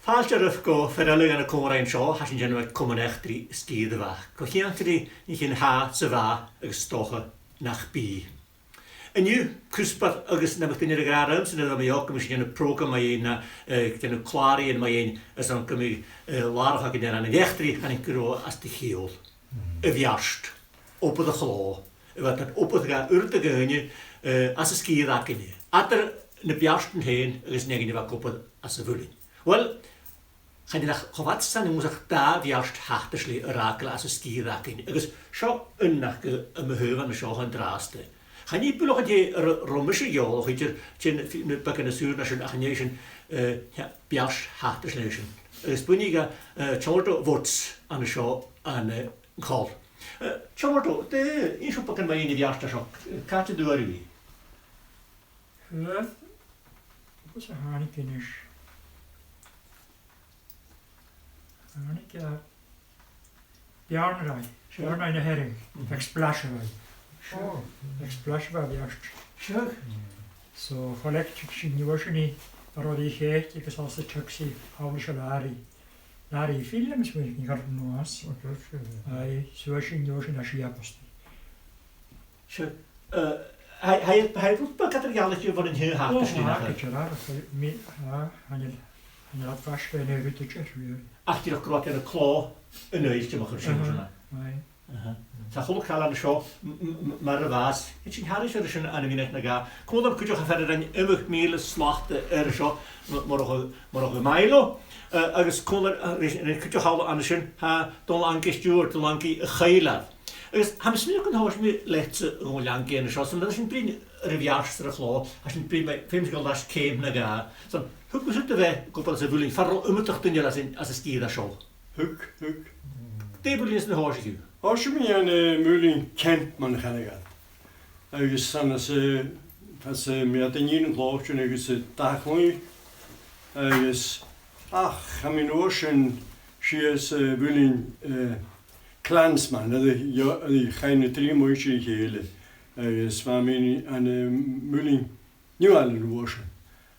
Páistear go ferrellu gan y córain seo, hasin genwyd Coinneach dri t-seada-bheairt. Go chiantri ni chi'n ha sa bha agus stocha nach bí. Iniu, cwsbar agus na mych dyn i'r garam, sy'n edrych am ei og, ymwys gen y program mae un, gen y clari yn mae un, ys o'n gymryd larach ag yn eran y ddechdri, han i'n gyro as dy chiol. Y fiarst, opad y chlo, y fad yn opad ga urd y gynnu, as y sgyd ac yn ni. Adar na fiarst yn hyn, agus negin i fag opad as y fwlyn. Wel, chan i'n chofad san yng ngwysach da fiarst hachtysli y ragla as y sgyd ac yn ni. Agus sio ynnach y myhyfan y sio yn draste. Chan i bwlwch yn yr romish y iol, o'ch i'n bag yn y sŵr na sy'n ach yn eisiau biars hatters leisiau. Sbwynig a Murdo Mhurds an y sio an y col. Murdo, un siw bag yn mae un i biars na sio, cat y dŵr i fi? Hyf, bwys a hannig gynnys. Hannig a biarn rai, biarn rai na herring, ag splash rai. Splash var värst. Sure. Så kollektivt sinjorni parodi helt i kasasa taxi hawisha lari film som ni kan nuas. Ai så sinjorni na shiaposti. Sure. Hij roept bij katerjalletje van een heel hard te slien. Han laat vast en hij weet het weer. Achter de krot en de klo een neusje mag er zien. Tá chulach chael an y sio, mar y fas. Hyd sy'n harris ar y sy'n an y fynet na ga. Cwmwyd am cwydioch a fferdd yn ymwch mil y slacht ar y sio, mor o'ch y Maidhlo. Agus cwmwyd yn cwydioch hawl an y sy'n ha dol Angus Stewart, dol Angus y chaelaf. Agus ham smyrch yn hos mi let y gwyl Angus yn y sio, sy'n sy'n bryn yr fiars ar y chlo, a sy'n bryn mae ffeim sy'n gael das ceim na ga. So, hwg mwysyd y fe, gwybod as y fwlyn, ffarol ymwydach dynol as y sgyd a sio. Hwg. De fwlyn sy'n hos i gyw. Als je mij een muling kent, man gaan gaan. Agus san as meer dan een geloofje, agus dagloei. Agus gaan mijn oorschen, she is muling klansman, die geen 3 mooie gele. Agus waar mijn een muling nieuw aan de oorschen.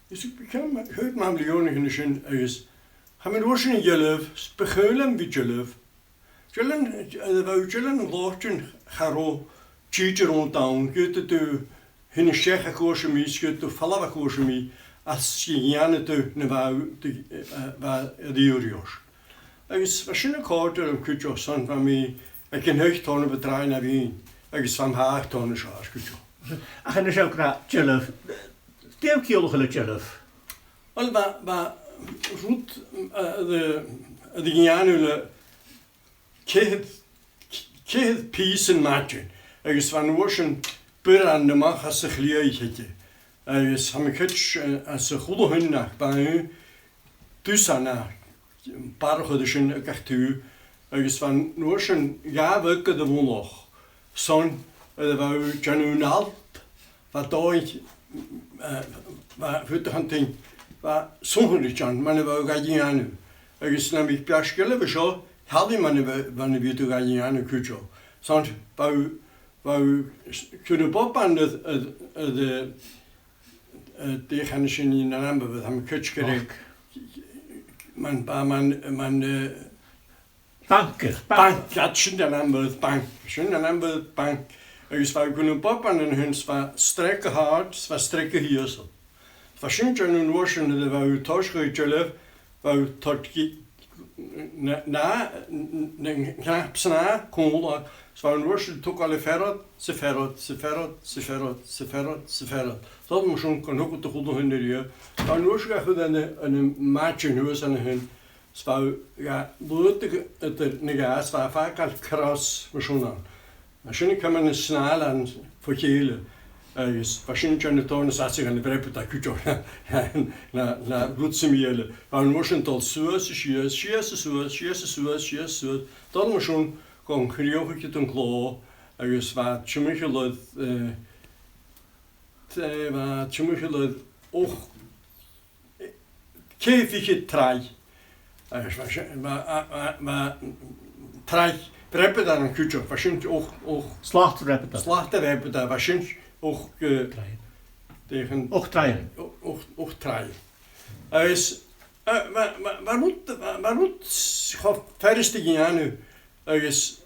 Dus ik kan maar goed maar miljoenen genoegen. Agus gaan mijn oorschen in jelf, begeulen wie jelf. Jylen lortyn charo tîr o'n dawn gyda dw hyn y siech ac oes y mi gyda dw falaf ac oes y mi a sgian y dw na fa ddiwrios. Agus fa sy'n y cord yn cwtio son fa mi ac yn hych ton y bydrain a fi'n agus fam haach ton y sias cwtio. Ac yn y siaw gra jylaf, dew ciolwch yn y jylaf? Wel fa rwyd y ddianw Cehydd pys yn madyn, agus fan oes yn byr an ymach as y chlia I chydde. Agus ham y cydch as y chwlo hynnach, ba yw dwys anna, barach ydych yn y gach tŵ, agus fan oes yn gaf ygad y fwloch, son ydych fa janw'n alt, fa doi, fa hwydych an ting, fa sonhwyd jan, man ydych fa gadi anw. Agus na mi biasgyle fy sio, Hadden man de weer aan je aan een kutje. Zand wou kunnen bopan de gaan ze in een amber met hem kutje gerek. Man bank dat zijn een amber bank. Zijn een amber bank. Dus wou kunnen bopan en hun zwaar strekken hard, zwaar strekken hier zo. Verschillend zijn hun worsten de wou torschuitje wou tot na psna kola svan worst tok alle ferrat seferot dat moet schon kan ook de goede hun die dan worst ga goed een match in huis aan hun sva ja blote het nega sva vaak al cross schon aan misschien kan men snel aan verkelen is waarschijnlijk aan de tonen zat zich aan de breputa kujo na bloedsemiele maar we moesten tot suus dan moesten kon krioogje ten klo is wat chumuchelo och kefige trai maar trai breputa aan kujo waarschijnlijk och Slacht breputa waarschijnlijk Och tegen traien. Och traien. Waarut gaat verste Gianu, agus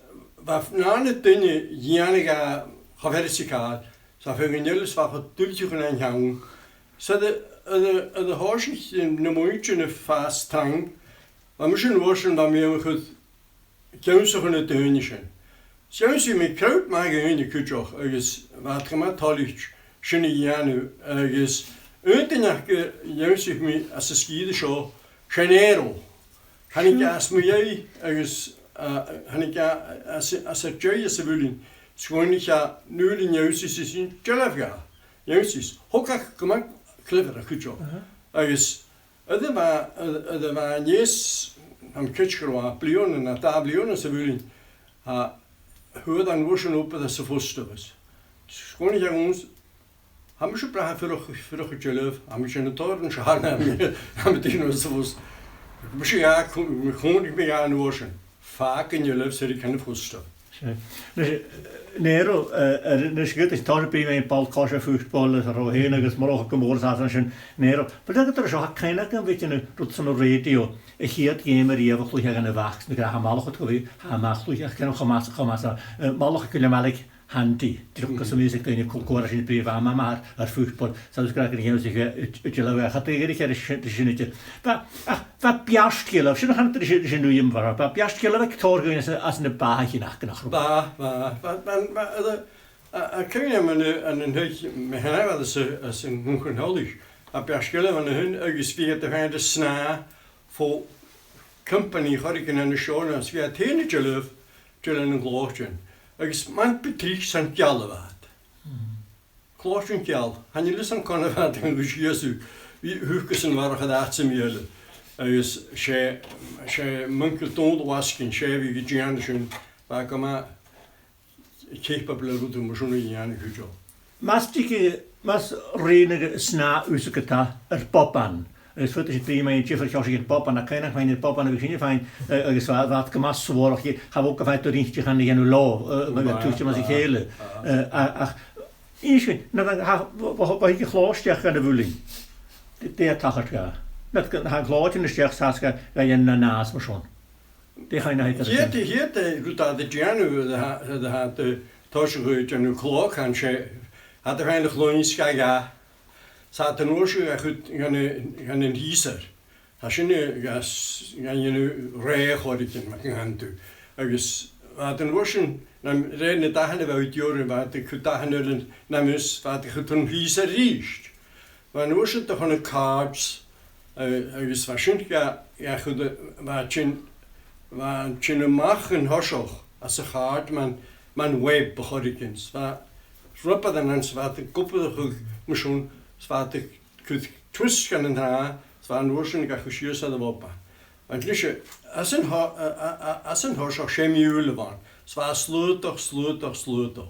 nane dunne Gianiga Haversika, sa Fengelis war dultjuchen en hang. So de horsich in de moeitje fast tang, maar misschien worsen dan meer goed keunsige het dunischen. Zelfs je met kruid maken in de kutjoch, agus wat gemaakt halich, schöne Gianu, agus uiteindelijk juist ik me als een skiede show, Janeiro. Han ik als mij, agus han ik als het jij is willen, schoon ik nu in juist is in Jelafga. Juist is, hoekak gemaakt clever kutjoch. Agus, het was niet am kutjoch blionen na tablionen ze willen, hoe dan worsen op dat ze voorstellen. Schoon ik ons. Haben wir schon brauchen für ein Jelöf, haben wir schon einen Toren Schalen, haben wir die nur so was. Ich ja, wir kommen nicht mehr an Worschen. Faken Jelöf, so die keine Fuster. Nero, dus goed, is toch bij mijn balkasje voetballen, er al heen, dus maar ook gemorst zijn Nero. Maar dat er zo geen een beetje tot zo'n radio. Ik hier het gamer hier wat je gaan wachten, ik ga maar goed geweest, ga maar goed, ik kan nog maar kunnen maar handy. Druk som music in kokora sin brief maar voetbal. Zou ik graag een zeggen uitjellen. Gaat er zinnetje. Wat piastjellen, ze nog aan het is nu in waar. Wat piastjellen ik torgen als een baagje nach. Kun je me een beetje met hen als een ongenollig. Wat piastjellen van hun ergens via de sna voor company had ik in de show als via teenagerluf jellen een gloortje. Agus man betrich san giall wat. Closhin giall. Han je lus an conne wat an gus Jesu. Wie hukusen war gedacht zum jelle. Agus she munkel tond waskin she wie gianschen. Wa koma capable rutu moshun yan hujo. Mas renige sna usekata popan. Es wird sich prima in Schiffer als ich Papa na keiner meine Papa na Virginia fein es war wat gemacht so war ich habe auch gefeit durch ich kann ja nur lo tut ich mal sich hele ach ich na dann ich gelost ja kann willen der Tag ja net kan ha gloot in de steg staat ga je naast me schon die ga je naar hier goed dat de Janu de had de tosje en een klok en ze had er weinig loons ga Zat een oorlog gaan een hieser. Als je nu rij hoort je met hand toe. Dus wat een oorlog dan rijden dagen wel uit jaren wat ik dagen nullen namus wat ik toen hieser riest. Maar een oorlog toch een cards. Dus waarschijnlijk ja goed wat je maken hoog als een kaart man web behoorlijkens. Wat roepen dan eens wat een koppel moest Zwart ik kunt twist kunnen ha, zwart waarschijnlijk een geschier zou worden. Want dus als een hoos ook chemieulen waren, zwart sluiter.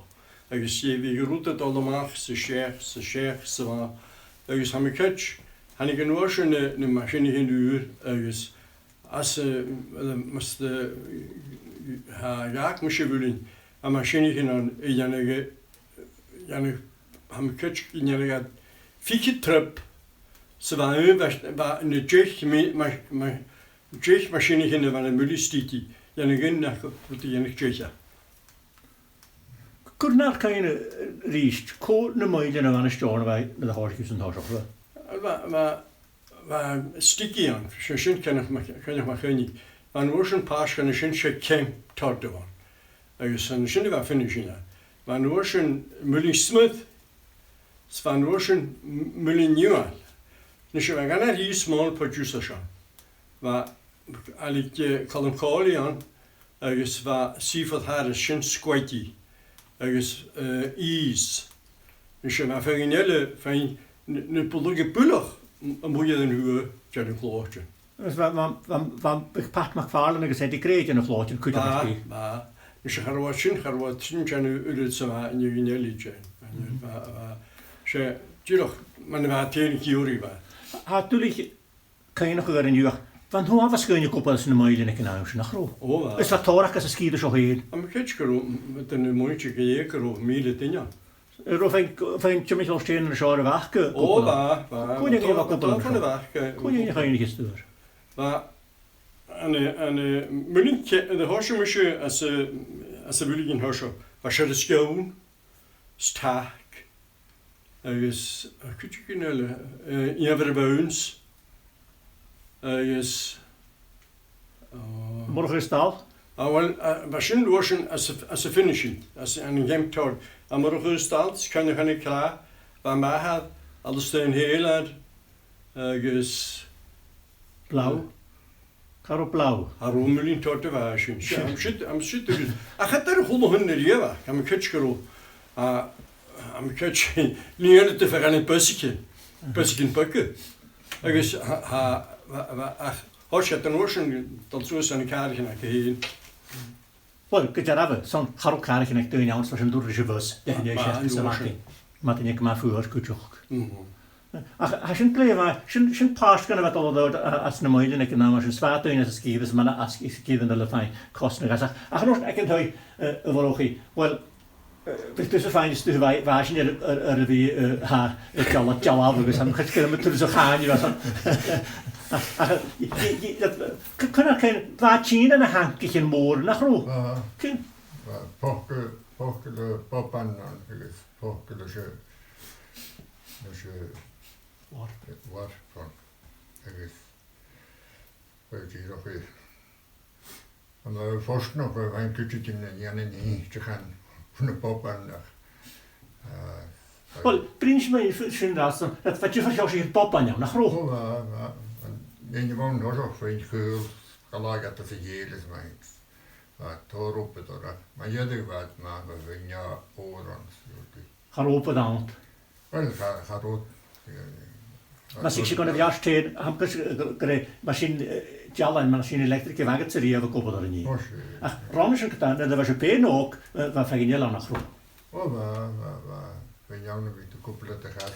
Ik zie wie geroeid allemaal, ze scheer, ze waren. Ik heb een catch, en ik een waarschijnlijk een machine in de uur. Als moest ja, ik moest je willen, een machine in een een catch in een Fieke trap, ze waren een jeugdmachine in een mulistiti. Ja, een gen naar wat die een jeugd. Kun naar keine riest, ko ne moeite na van staan bij de hoortjes en daar zo. Maar sticky aan, schön kan ik maar geen. Van oorschen pas kan een schön camp tot doen. Dus een schön was finishing. Van oorschen mulli smooth. Het was een miljoen. Dus we gaan naar die small producers aan. Maar als ik Macaulay aan, dus wat seafood had is schön squatty, dus ease. Dus we gaan vergelijken van een product puller, moet je dan huur tegen een klootje. Dus wat bepaalt McFarlane gezegd, die kreeg je een klootje, kun je dat niet? Maar dus je gaat wat zien, je uit zo in je genelietje. Tuurlijk, maar we hadden theorie bij. Natuurlijk kan je nog weer een jaar. Want hoe was je koppel als een mooie in huis naar groot? Oh, is dat toch als een skier zo heen? Maar ik heb met een mooie gejeker of miele dingen. Vind je misschien steen in de schare wachten? Oh, waar. Kon je niet wat koppelen? Kon je niet gaan sturen? En mulig de horsje musje as willig in horsje. Was er de skoon, stark. Is kutjekinelle. Ever bij ons. Is. Morgen stal. Wel, was in lotion as a finishing, as een game tour. Morgen staat, kan je gaan klaar. Waar mij had, alles steen heel is. Blauw. Caro blauw. Waarom wil je tot de wagen? I'm shit. Ik had daar gewoon hun neriewa. I'm kitschero. I'm kitsch. Niet te ver aan het busje. Busje pakken. Ik is als je het notion dat zo zijn kaartje naar heen. Wel, ik heb er zo'n caro kaartje naar doen, anders was een doorrijke bus. Dat je niet zo maakt. Maar dan ik maar voor kutjoch. Als je een plek waar, je pas kan wat al dat als een moeilijk ik naam als een zwaar doen als een skiën, maar als ik skiën dan fijn kosten. Ach nog ik kan hij overlogie. Wel, het is fijn is waar je er weer ha ik al het al af dus dan ga je met zo gaan je was. Kan er geen wat zien en een hankje morgen naar groep. Pokken de papan pokken de je wat van ik weet je nog weer. En dan vast nog een kutje in niet te gaan van de papan. Wel, prins mij vind dat wat je van jou zegt papan jou naar groep. En je woont nog zo veel geul, gelijk dat het heel is maar door op het door. Maar je doet wat maar we ja oren. Gaan open dan. Wel gaat ook. Maar ik zie gewoon jaar steen, heb machine jalla machine elektrische wagen te rijden koppel er niet. Ach, Ron is een gedaan, dat was een pijn ook, wat van je lang naar groep. Oh, we jou nog weer te koppelen te gaan.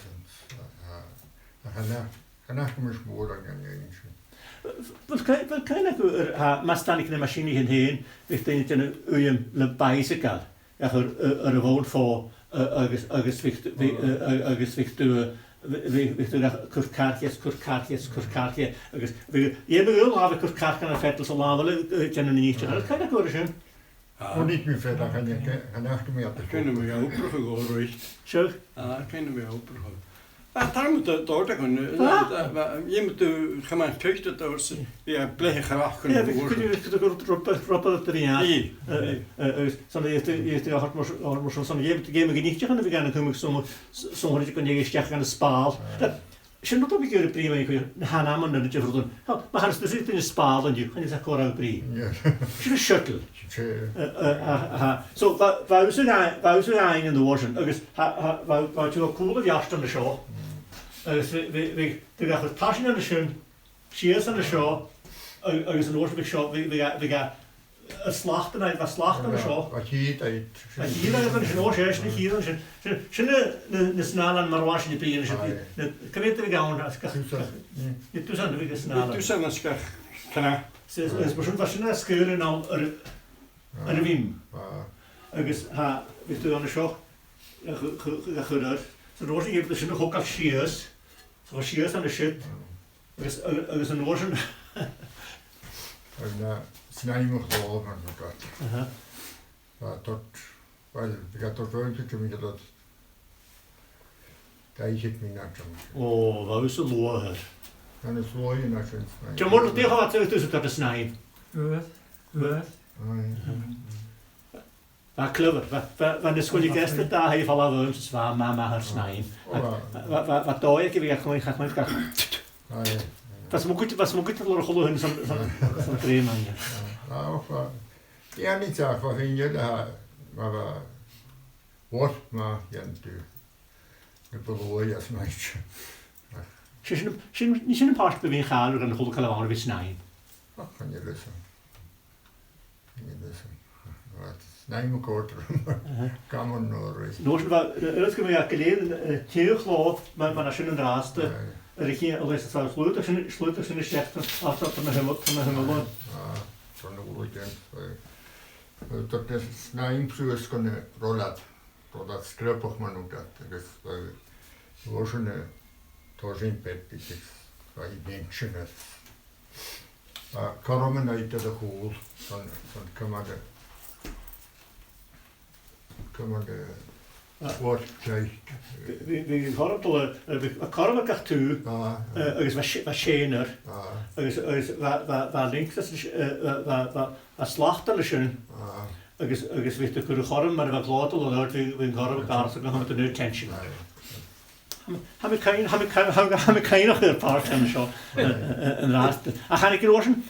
Gaan naar mijn sporen en je Wat kan ik maar staan ik de machine heen, we denken in een bicycle. Ja, er woont voor gewicht kurkaartje. Je wil hebben kurkaartje en vet zo lang willen kennen niet. Dat kan ik hoor zijn. niet meer verder gaan achter me op de Kunnen we jou opgehoord? Zo. Kunnen we jou opgehoord. Daar moet het door gaan. Je moet de gemeente tuchten door ze. Ja, plegen graag kunnen worden. Ja, we kunnen roppen erin. Zo je hart maar zo je hebt niet gaan we gaan komen sommige die kunnen je steken aan de spaal. Je moet ook een keer prima je gaan namen dat je verdoen. Maar gaan ze zitten in de spaal en je kan je zeggen koor prima. Je een shuttle. Zo wou ze in de waschen. Dus wou je ook cool jast aan de show. We gaan het tasje aan de schoen, cheers aan de show. Is een oorsprong show. We gaan een slachten uit, wat slachten aan de show. Wat hier uit. Wat hier uit van de show, juist niet hier. Een snel aan maar was je de pijn. Kan weten we gaan als ik. Je doet aan de snel. Je doet aan als ik kan. Is misschien was je naar scheuren nou een wim. Dus we doen aan de show. Goed. Zo roze heeft dus nog ook al cheers. Zo cheers aan de shit. Er is een oorzen. En snij me geloven en dat. Maar tot, wel, ik had tot een keer met dat. Daar is het niet naar zo. Oh, wat is het loer. En het looien naar zo. Je moet het tegen wat tussen te snijden. Wat? Wat clever. Wanneer school je gasten daar heeft al aan ons zwaar mama haar snijden. Wat doe ik? Ik ga gewoon was moet goed dat er gewoon zo'n crème aan je. Nou, ja niet zo van je daar, maar wat maar je natuurlijk. Ik bedoel als meisje. Niet een paar bewegen gaan en de goede kalawaan weer snijden. Wat kan je lussen? Wat? Nee, mijn korter. Kan maar nog eens. Dat kunnen we ja geleden heel geloof, maar als je een raaste. Er ging al eens het zou sluiten zijn schechten af dat met hem loon. Van de weekend. Dat is na een psus kunnen rollen. Dat strepig man ook dat. Dus was een tozen pet. Dit is waar je denkt Carmen uit de goal van de woord krijgt. We gaan een karma kach toe, was schener, was links, was slachter schön, is weet ik hoe karma, maar wat later dan hoort we karma kaart, dan gaan we de tension. Hebben we geen nog een paar van zo een raast. Ga ik rozen,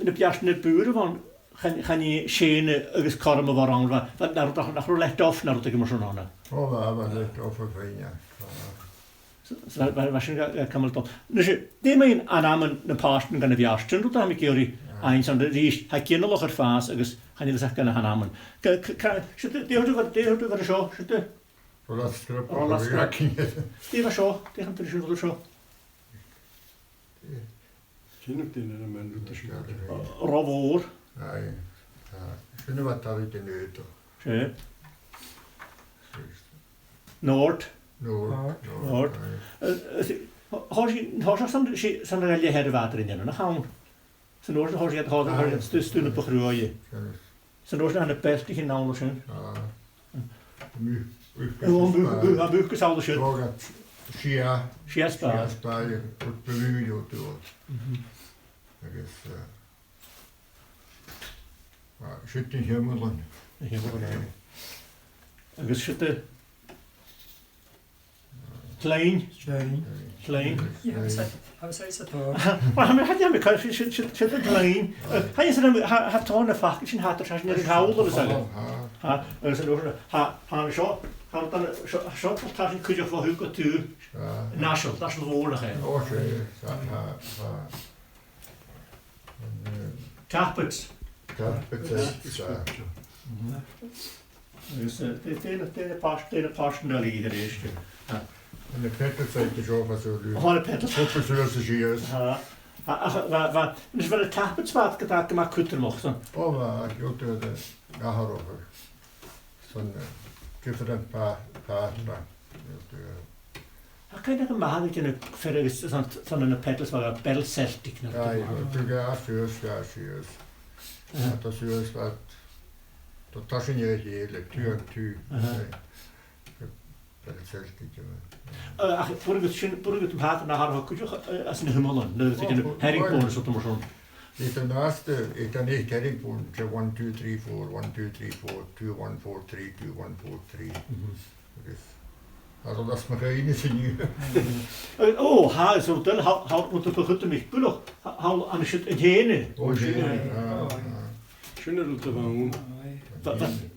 de piasten de buren van. Gaan je schene is karma waaraan wat naar roulette af naar dat ik maar zo aan. Oh, maar dat over vrienden. Zo waarschijnlijk kan het dan. Dus die mijn aannamen de paasten gaan de jaarsten dat heb ik jullie eens aan de reis. Hij kent nog het faas dus gaan je dat kunnen aannamen. Zit die hoort over zo zit. Dat strop. Die was zo tegen de zo zo. Ken ik die een man doet dat. Rovoor. Nee, kunnen wat daar in de auto. Zo. Noord. Noord. Als je dan er je hele water in dan gaan we. Zijn oors als je het sturen op groeien. Zijn oors aan de pest die geen anders zijn. Gewoon buik is alles shit. Skia spa. Je wordt beluid door. Dat is maar zit in hemelen. En we zitten klein. Ja, we zei het toch. Maar hij had ja met kan zitten klein. Hij is dan had toch een vakje in had er zijn niet gehouden zeggen. Ha, en ze doen ha zo. Gaan dan zo fantastisch kun je voor heel cultuur. National, dat is de woordigheid. Oh, Tappets. Dus de pasten daar ieder is. En de petten zijn dus over zo duur. Oh, de petten. Petten zoals ze hier is. Dus wel de tappets wat gedaan maar kutter mochten. Oh, maar ik wil de daarover. Zo'n different path. Kan je dat maken dat je verder is van een pettels waar een pedal Celtic Ja, ja, serieus. Dat is juist wat. Dat is niet heel tu en tu. Dat is Celtic. Voor het water naar haar kun je als een hummelen. Dat is een herringpolen zo te maar zo. Ik dan niet herringpolen. 1, 2, 3, 4, 1, 2, 3, 4, 2, 1, 4, 3, 2, 1, 4, 3. Also das mache ich nicht nu. Oh, ha, zo dan houdt moet het goed met pulo. Hou aan het gene. Oh, gene. Schöner Route van.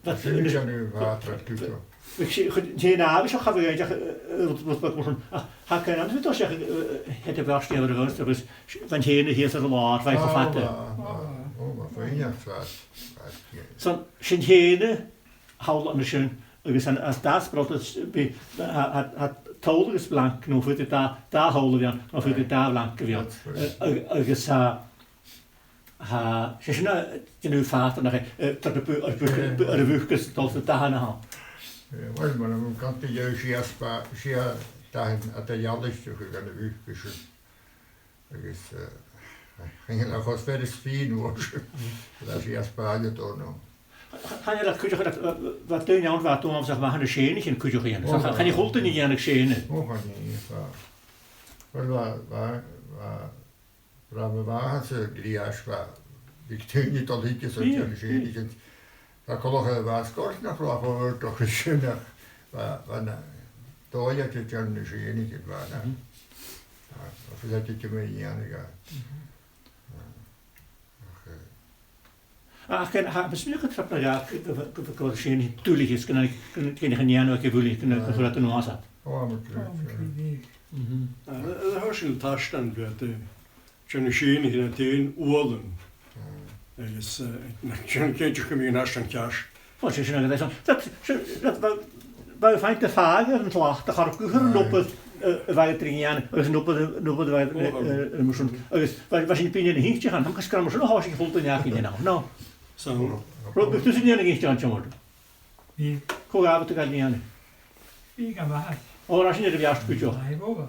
Wat vind je nu water? Ik zie gene hebben zo gaan we wat moeten. Ha kan je dan zeggen het de waarste hebben de rust dus van gene hier is er laat wij vervatten. Oh, wat vind je dat? Zo gene houdt aan de dus als dat brood het tolder is blank, nu voor het daar houden we aan, of voor het daar blank weer. Dus ze zijn nu vader naar tot de buikjes tot het daar aan. Ja, maar dan kan je juist sia daar at de jaarlijkste gaan de buikjes. Dus ging nog wat verder spien worden. Dat is ja Spanje toch nog. Ga je dat kun je dat wat doen jou wat doen zeg maar een schene in kun je gaan. Dan ga je goed niet aan de schene. Oh, gaan niet. Wel waar we waren ze grias waar ik toen niet al iets zo schene. Dat kon nog was kort nog wel toch schöner. Waar daar je het dan de schene waar. Of dat je me niet aan gaat. Kan misschien het trap ja, dat je niet tuurlijk is, kan je geen jaren ook willen, kan je dat nog aan zat. Oh, maar Dat hoort in de tasstand werd de schene in het een oorlen. Is een keertje kom je naast een kast. Wat is er nou dat bij fijn te vagen en lacht, dan gaat ook lopen wij dringen jaren, dus lopen wij moesten. Was in de pin in een hintje gaan, dan kan je maar zo nog vol te jagen nou. Zo. Rob tussen die een aan worden. Wie? Hoe gaan we te gaan niet aan? Wie gaan we? Oh, als je de juiste putje. Hij wil.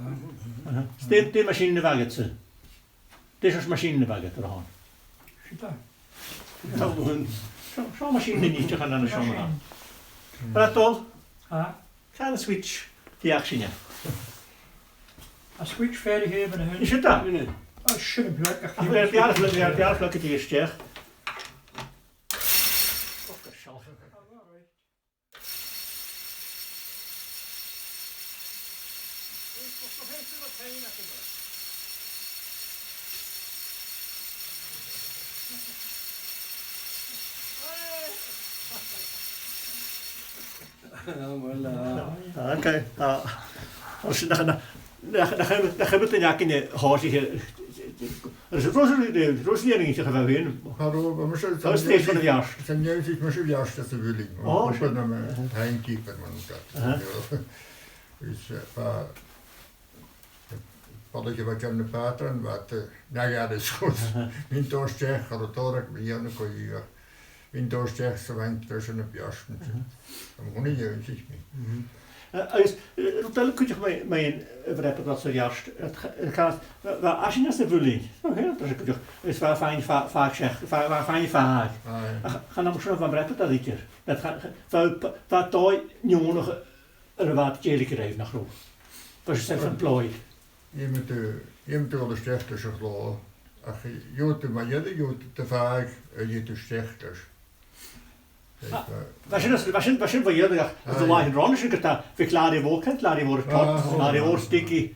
Steem de machine in de wagen. Dit is machine bij het eraan. Shita. Zo'n machine niet, je gaat naar de zomer aan. Maar dat al, Ah, ga een switch die actie. a switch fertig hebben en Is het dat? Nee. Oh, schöne Blöcke. Ik ben op de jaarvlak het eerst, ja. Oké. Als je dan hebben we het in de huis hier. Er is een roosleringetje geweest. Hallo, maar misschien Dat is steeds van het jaar. zijn juist iets meer juist dat ze willen. Oh, Ik ben naar mijn heenkeeper, man. Dus, wat je wat je aan de patron, wat, nou ja, dat is goed. In Toostjech, gaat het ook, bij jou nog hier. In Toostjech, ze wijn tussen de jasten. Dan moet je juist iets mee. Rotel kun je mij verreppen dat ze juist het gaat. Als je net de vulling, dat is waar fijn vaak zegt, waar fijn vaak. Ga dan misschien van reppen dat ik er. Dat gaat waar tooi jongen nog een wat eerlijker heeft naar groep. Dat is zelf een plooi. Je moet wel de stechters geloven. Als je doet maar je te vaak, je te stechters. Was je van jullie dat de lage rondes je kunt verklaren woord, laat je woord tot, laat je woord sticky.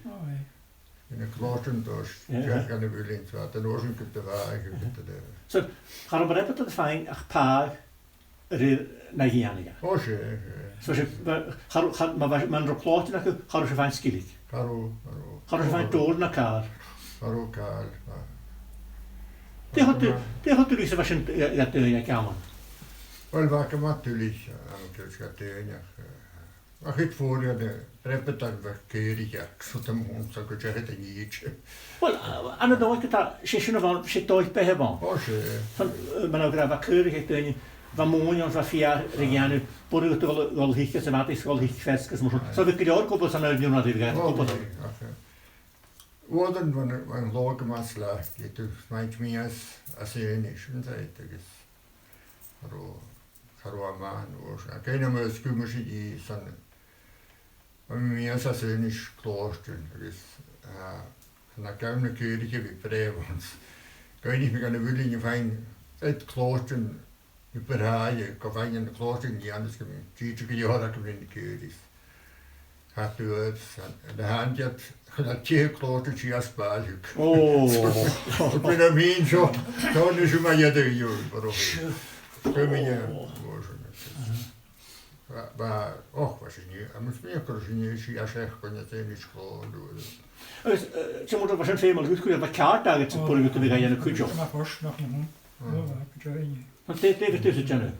In een klooster dus, zeg aan de willing, wat de oorzaak kunt te vaak. Zo, ga maar reppen dat het fijn, een paar naar Gianniga. Oh, zeg. Zoals je, maar man erop kloot, dan ga je fijn skillig. Karo. Ga je fijn door naar elkaar. Karo, kaal. Die had er iets was je kamer. Wel, wat ik natuurlijk, ik ga tegen. Maar goed voor je, de reppen dan verkeerd, ja. Ik zat hem gewoon, zo kun je het niet. Wel, aan de dag dat je van zit ooit bij hebben. Oh, zeg. Maar ook wat keurig ik denk, van mooi en van 4 regionen, voor het wel hiekjes en wat is wel hiekvestjes, maar zo heb ik de oorkoppels aan de jongen die Oh, Worden van een lage maatslag, je doet meint meer als je niet, en zei het. Haro man, oor. Keine meer skummers die zijn. Maar meer als je niet klooster, dus na keine keertje wie prevens. Kan je niet meer aan de willing fijn het klooster überhaaien, kan fijn in de klooster niet anders komen. 20 jaar dat ik in de keer is. Gaat u uit, de hand had dat je kloostertje als baasjuk. Oh. Ik ben hem heen zo, dan is het maar je de joh. Kun je maar, och, was je niet, hij moest meer kunnen zien, als je echt kon je het niet gewoon doen. Ze moeten waarschijnlijk veel goed kunnen, wat kaart daar het voor je te weer in de kutje. Maar vast nog niet. Want dit heeft tussen het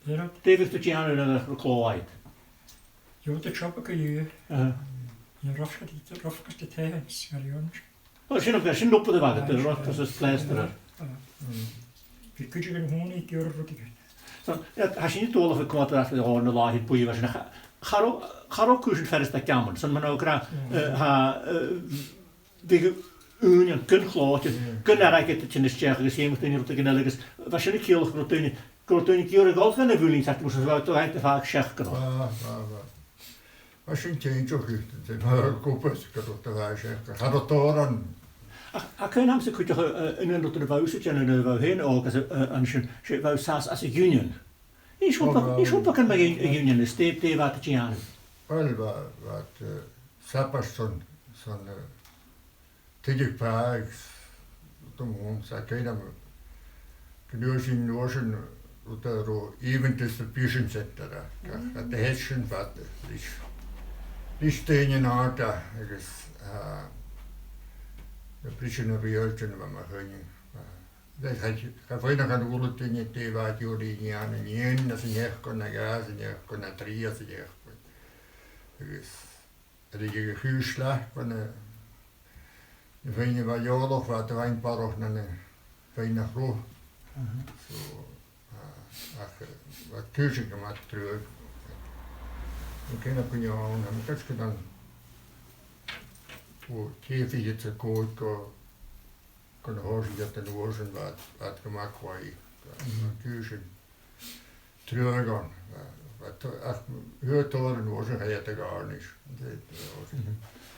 nu. Dit heeft het jaar naar de klooi. Jo, de choppen kun je. Je rafkast de tijdens, maar jongens. Oh, ze nog geen op de wagen, de rot is het pleister. Je kunt je gewoon niet keuren voor die. Als je niet toevallig een kwart achter de hoorn de laag in poeien was, ga ook kussen verder naar kamer. Zodat men ook graag tegen een kun glootje, kunnen rijken dat je in de stjergen gezien moet in de genelliges. Was je niet heel groot toen ik hier ook gaan de vulling zat, moesten ze wel te vaak zeggen. Als je een tientje goed, dan heb ik kopen, ik kan ook te vaak zeggen. Ga dat door aan. Ik kan hem zeggen dat je in de buis en in de heen ook als een union. Ik hoop dat met een union is, die wat het aan. Wel, wat sappers zo'n tegen paak, dan gewoon zei ik dat genoeg in Noorsen dat er even tussen de pischen zetten daar. Dat de heschen wat die stenen hard daar, dus de prisionersbeurten wat maar gewoon. Dat had je, ga voor je nog aan de woorden dingen te wat jullie niet aan en niet, dat ze niet kon naar gas en niet kon naar drie als ze niet kon. Dus dat je gehuurslag van de vrienden van Joorlog, wat er een paar år naar de vrienden groep. Zo, wat keuze gemaakt terug. Ik ken dat kun je al, en dat is gedaan. Hoe geef je het zo goed, kon hoor je dat de oorzen wat gemaakt was. Kuusen teruggaan. Wat heel toren oorzen ga je te gaan is.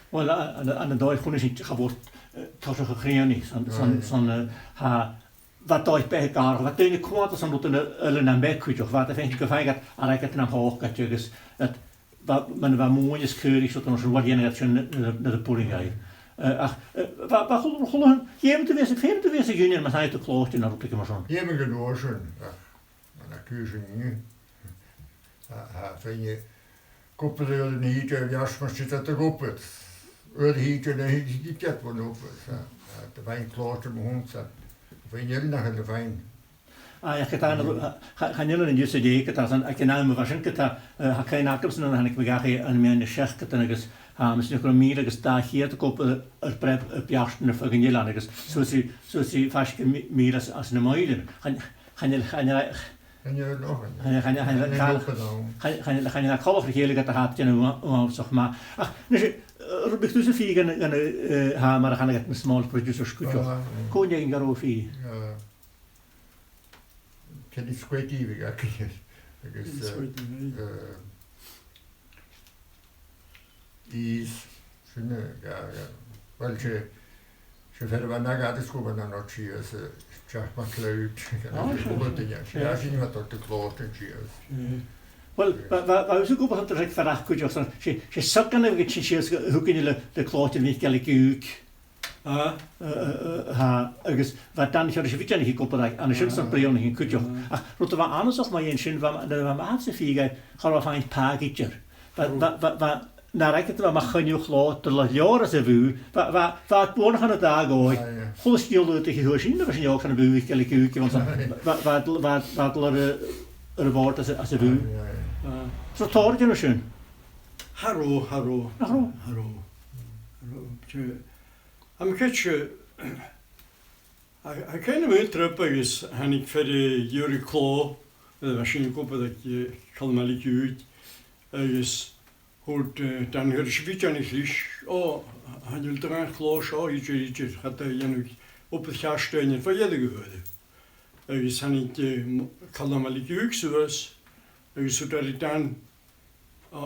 Wel, aan de dag kon ik gewoon tussen gekregen zo'n wat daar bij elkaar, wat doen je kwaad als dan een een bekje, wat vind ik gevaarlijk aan ik het naar hoog dat je dus het wat men wat mooi is keurig zodat ons wat je net naar de poling gaat. Wat gewoon je te wezen junior maar hij te klootje naar op ik maar zo. Je hebt genozen. En kuusen niet. Vind je koppelen niet jas maar zit dat erop het. Hiet en hiet het wat op. De wijn klootje mijn hond zat. Vind je nog in de wijn? Ja, gaan jullie in juiste deken dat ik nou me waarschijnlijk dat geen akkems dan heb ik me graag aan mijn chef dat ik is misschien nog meer dat daar hier te kopen op jaarsten of in Nederland zo zie vast meer als een mooie gaan je nog ga je naar kalf heerlijk dat had je nou zeg maar dus ik dus een vier gaan maar dan ga ik een small producer scootje kon je in garofi het is kwijt even is wel je verder van naar gaat is gewoon dan nog hier is Macaulay ja zien wat dat de kloot en wel wat is ook op het vandaag kun je zeggen je zat kan even cheers hoe kun je de kloot niet gelijk Angus, wat dan is je weet niet gekoppeld aan de schönste Brion in Kutjo. Wat er anders nog maar een schön van de maatse vier gaan we van een pakketje. Wat naar ik het wat mag je gloot de jaren ze vu. Wat wonen gaan het daar gooien. Goed stil tegen hoe zien dat je ook van de buik gelijk want wat er wordt als ze vu. Zo toort je nog schön. Hallo. I'm catch I kind of went up is and ik verder Yuri Claw de machine kopen dat je kan maar niet uit is hoort dan hoor je beetje niet is had je er een Claw zo je had je nu op het gas steunen van je gehoord is han ik kan maar niet uit zoals is zo dat dan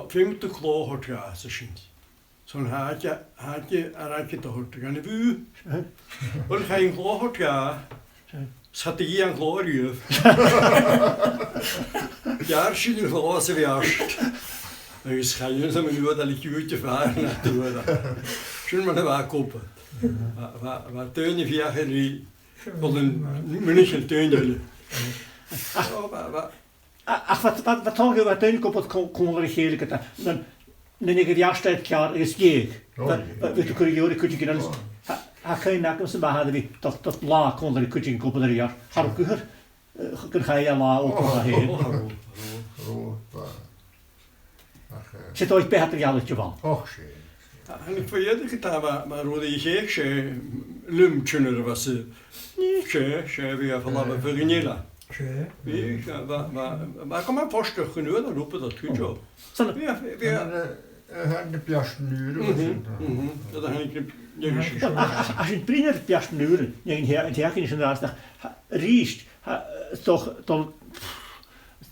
film te Claw hoort ja zo schint zo'n haatje te hoort gaan bu. Wel geen gloort ja. Zat die aan glorie. Ja, schien er voor ons weer. Ik schijn je zo met nu dat ik je varen naar toe. Schön maar daar kopen. Wat teun je via Henry. Wat een München teun jullie. Wat toch je wat teun kopen kon regeren dan nee, ik ja staat klaar is je. Weet je kun je kunnen geen nakens maar hadden we tot la kon er kun je kopen er ja. Ga ik kun ga je la ook nog heen. Zit ooit bij het jalletje van. Och shit. En ik voor je gedaan maar hoe die geek loom tuner was nee we van la vergnela. Maar kom maar vast genoeg dan roepen dat goed zo. De piastenuren. Dat heb ik als je het prima de piastenuren, het herken is inderdaad riest toch de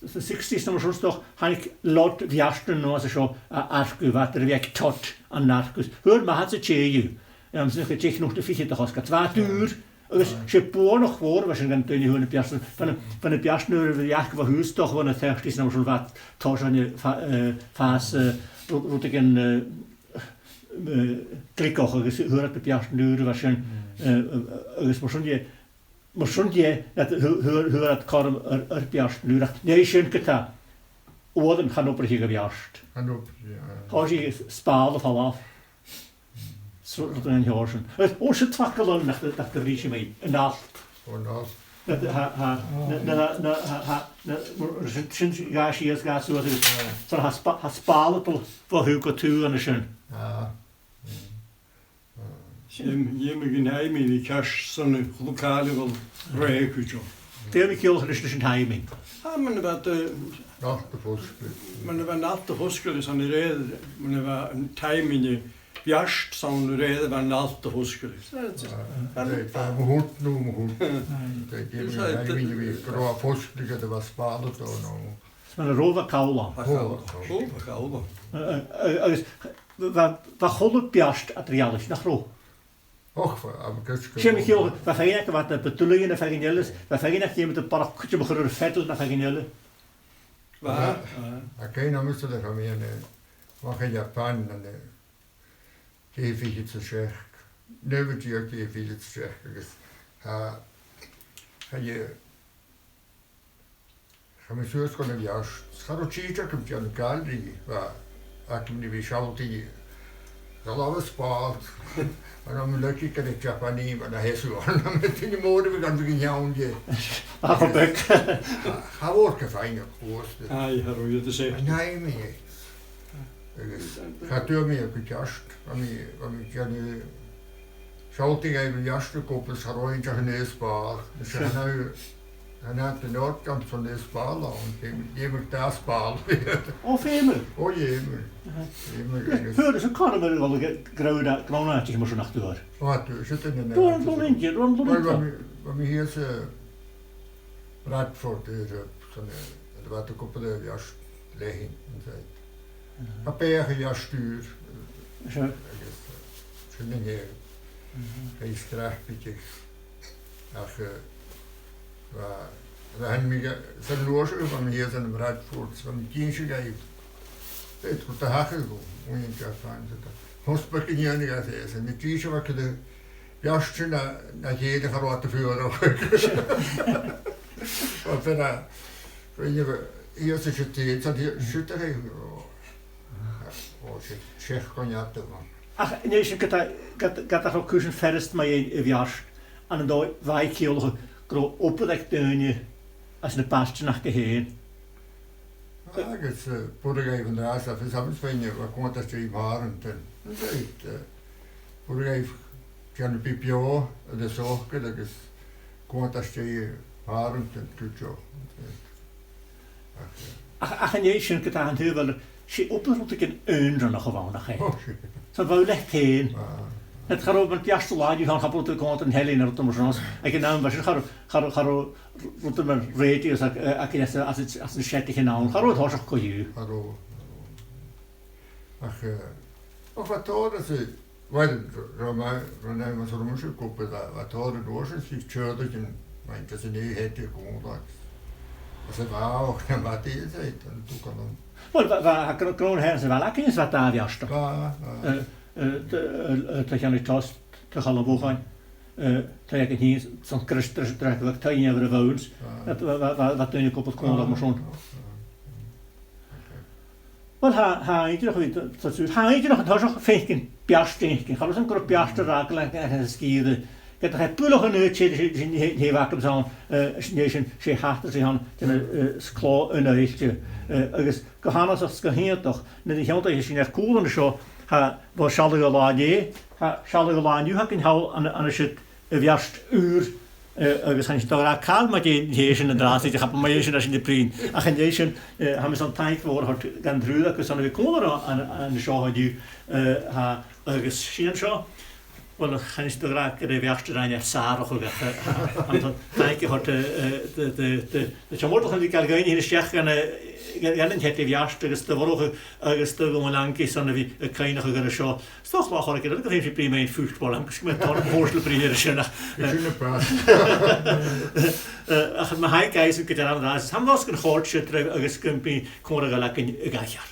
60's dan soms toch had ik lot piasten no zo arku wat er werk tot aan narcus. Hoor maar had ze je. Ja, misschien het zich nog de fiche toch als 2 uur. Dus je poor nog voor was een toen je hun piasten van de piastenuren ja wat huis toch wel het herst is nou zo wat toch aan je fase wat ik een klikkoch hoor de piastenuren was een maar schon je dat hoor dat karm piastenuren nee schön geta oden gaan op je gewiast En op als je spaal van af zo dat een jaarsen als het twakkel nach de riche mee en nacht dat sinds je gaat zo dat spalen voor hugo toe en schön je me geheim in die cash zo'n lokale wel reikujo. Veel keer is dus een heiming. Maar wat nacht de voskel. Maar wat nacht de voskel is aan de reden. Maar wat een time in je biast sa'n reden van alta hosgelis. Mhurd nu, Mhurd. Det är ju grå forskning det var spalat då nu. Sma'n rofa cawla. Gael. Agus, fa cholwg biast a drialus nach ro. Och, aber das Siem ich hier, fa feinig wat de bedoelingen na faginelles, fa feinig die met de parakutje begreur fettel na faginelle. Va. Okej, nu måste det komma igen. Vad kan Japan och det är vilket så sker. Nu vet jag det är vilket så sker. Jag men så ska det göras. Ska du titta på den galleri va att vi schaut die. Det var spart. Men om du kikar det Japani men det är så med din mode vi kan bygga om det. Ach, bek. Har orkat fina kost. Aj, har du det säger. Nej men jag tror mig att just om vi kan schauting even just koppels har inte hnesbar. Det är nu han har den åtgång från det spala och det vill ta spal. Och femel. Oj jävel. Hörde så kan det väl gröna att jag måste nacht dör. Vad du sitter den där. Då inte, då. Vad vi här så Bradford det sån det var det koppel det just lähin så. Pappa jag styr. Så. Så den här. Det är straffigt. Ach we hebben mij zijn loos over me hier zijn Bradford van kindje gegeven. Het goed te hakken gewoon in Japan zitten. Hospital in jaren gezegd en die kindje wat de jasje na jede grote vuur ook. Wat dan? Weet je hier zit het dat hier zit er even. Oh shit, Czech konjak man. Ach, nee, je gaat daar ook kussen verst maar een jaar aan een dag 5 kilo gro opdekt deunie als een pastje nach geheen. Angus purgai van daar af is hebben we wat komt dat je waren ten. Dat purgai kan pipio de zo dat is komt dat je waren ten kujo. Ach, en jij schön gedaan heel wel. Ze opdekt ik een eender nog gewoon nog heen. Zo wou legt heen. Het gaat over het eerste laag, je gaat kapot de kant en hel naar het omroos. Ik ken naam was gaat rond met radio als een schattige naam. Gaat het hartstikke goed. Hallo. Ach, of wat hoor ze? Wat Roma was er moest kopen dat wat hoor de dozen zich churde in mijn dat ze niet het gewoon dat. Als het wou dan wat die zei dan toen kan dan. Wel, we kunnen her ze wel lekker is wat daar juist. Dat je niet tost te gaan lopen. Dat je niet zo'n christelijke druk dat je over de woons. Wat doen je op het kon dat maar zo'n. Wel ha je nog weet dat zo ha je nog dat zo feken piasteken. Gaan we zo'n groep piaster raken en skiën. Dat hij pulig een uurtje die wakker zijn. Nation ze hachten ze aan de sklo een uitje. Dus gaan als het geheen toch. Nee die hand is niet cool en zo. Ha was shallige laadje. Ha shallige laadje ha kan hou aan een shit viast uur. Dus gaan ze daar kalm maar die is in de draad zitten. Heb maar eens als in de prien. Ach en deze hebben we zo'n tijd voor had gaan druiden. Dus dan we komen aan de show die ha dus zien zo. Wel gaan ze daar de viast erin het sarig ook. En dan kijk je had de Chuibhlear gaan die kalgein in de schach gaan Gelen het die jaarste is de vorige gestel om lang is dan wie kleine gegere show. Toch wel hoor ik dat geen prima in voetbal lang met dan voorstel primeren. Schöne pas. Ach maar hij kijkt ook daar aan dat. Ham was een groot shit er is kumpie kon er lekker gaar.